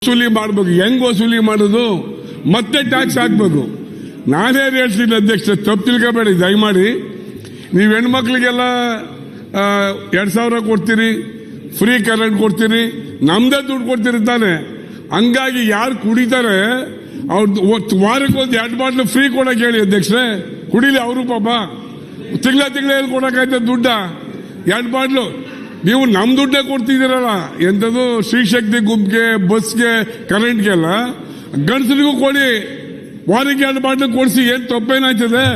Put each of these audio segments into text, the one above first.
ವಸೂಲಿ ಮಾಡಬೇಕು. ಹೆಂಗ್ ವಸೂಲಿ ಮಾಡೋದು? ಮತ್ತೆ ಟ್ಯಾಕ್ಸ್ ಹಾಕ್ಬೇಕು. ನಾನೇ ಹೇಳ್ತೀನಿ ಅಧ್ಯಕ್ಷ, ತಪ್ಪು ತಿಳ್ಕೊಬೇಡಿ ದಯಮಾಡಿ. ನೀವು ಹೆಣ್ಮಕ್ಳಿಗೆಲ್ಲ 2000 ಕೊಡ್ತೀರಿ, ಫ್ರೀ ಕರೆಂಟ್ ಕೊಡ್ತೀರಿ, ನಮ್ದೇ ದುಡ್ಡು ಕೊಡ್ತೀರಿ ತಾನೆ. ಹಂಗಾಗಿ ಯಾರು ಕುಡಿತಾರೆ ಅವ್ರು ವಾರಕ್ಕೊಂದು 2 ಬಾಟ್ಲು ಫ್ರೀ ಕೊಡಕ್ಕೆ ಹೇಳಿ ಅಧ್ಯಕ್ಷರೇ, ಕುಡಿಲಿ ಅವರು. ಪಾಪ ತಿಂಗಳ ಕೊಡಕ್ಕಾಯ್ತದೆ ದುಡ್ಡ? 2 ಬಾಟ್ಲು ನೀವು ನಮ್ ದುಡ್ಡೇ ಕೊಡ್ತಿದ್ದೀರಲ್ಲ. ಎಂಥದ್ದು ಶ್ರೀಶಕ್ತಿ ಗುಂಪಿಗೆ, ಬಸ್ಗೆ, ಕರೆಂಟ್ಗೆಲ್ಲ ಗಂಡಸರಿಗೂ ಕೊಡಿ. ವಾರಕ್ಕೆ 2 ಬಾಟ್ಲು ಕೊಡಿಸಿ, ಏನ್ ತಪ್ಪೇನಾಯ್ತದೆ?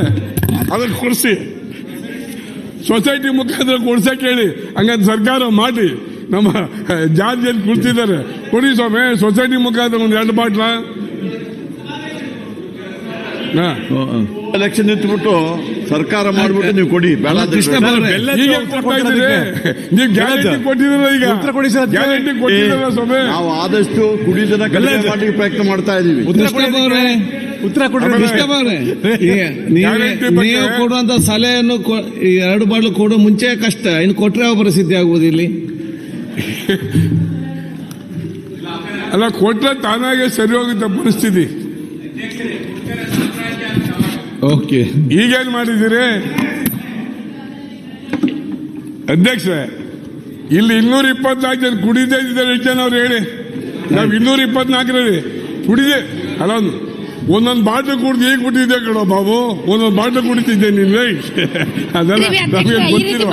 ಅದಕ್ಕೆ ಕೊಡಿಸಿ, ಸೊಸೈಟಿ ಮುಖಾಂತರ ಕೊಡ್ಸಕ್ಕೆ ಹೇಳಿ. ಹಂಗಂತ ಸರ್ಕಾರ ಮಾಡಿ. ನಮ್ಮ ಜಾರ್ಜಲ್ಲಿ ಕುಳಿತಿದ್ದಾರೆ, ಕೊಡಿ ಸ್ವಾಮಿ ಸೊಸೈಟಿ ಮುಖಾಂತರ ಒಂದು 2 ಬಾಟ್ಲ. ಎಲೆಕ್ಷನ್ ನಿಂತ್ಬಿಟ್ಟು ಸರ್ಕಾರ ಮಾಡ್ಬಿಟ್ಟು ನೀವು ಕೊಡಿ. ನೀವು ಗ್ಯಾರಂಟಿ ಕೊಟ್ಟಿದ್ರಲ್ಲ, ಈಗ ಗ್ಯಾರಂಟಿ ಕೊಟ್ಟಿದ್ರಲ್ಲ ಸ್ವಾಮಿ. ನಾವು ಆದಷ್ಟು ಕುಡಿಯೋದನ್ನ ಕಡಿಮೆ ಮಾಡಿ ಪ್ರಯತ್ನ ಮಾಡ್ತಾ ಇದೀವಿ. ಉತ್ತರ ಕೊಡ್ರಿ. ನೀವು ಕೊಡುವಂತ ಸಲಹೆಯನ್ನು 2 ಬಾಟ್ಲು ಕೊಡೋ ಮುಂಚೆ ಕಷ್ಟ, ಇನ್ನು ಕೊಟ್ರೆ ಯಾವ ಪರಿಸ್ಥಿತಿ ಆಗುವುದು ಇಲ್ಲಿ? ಅಲ್ಲ, ಕೊಟ್ರೆ ತಾನಾಗೆ ಸರಿ ಹೋಗುತ್ತೆ ಪರಿಸ್ಥಿತಿ. ಓಕೆ, ಈಗೇನ್ ಮಾಡಿದ್ದೀರಿ ಅಧ್ಯಕ್ಷ? ಇಲ್ಲಿ 224 ಜನ ಕುಡಿದೇ ಇದ್ದಾರೆ. ಎಷ್ಟು ಜನ ಅವ್ರು ಹೇಳಿ? ನಾವು 224 ಕುಡಿದೆ ಅಲ್ಲ, ಒಂದೊಂದು ಬಾಟ್ಲು ಕುಡಿದು ಈಗ ಬಿಟ್ಟಿದ್ದೆ ಕಣೋ ಬಾಬು. ಒಂದೊಂದು ಬಾಟ್ಲು ಕುಡಿತಿದ್ದೆ ನೀನು. ಅದೆಲ್ಲ ನಮಗೆ ಗೊತ್ತಿಲ್ಲ.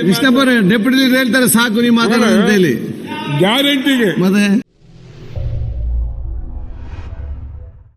ಕೃಷ್ಣಪ್ಪ ಡೆಪ್ಯೂಟಿ ಹೇಳ್ತಾರೆ ಸಾಕು ನೀವು ಮಾತಾಡೋದು ಅಂತ ಹೇಳಿ ಗ್ಯಾರಂಟಿಗೆ. ಮತ್ತೆ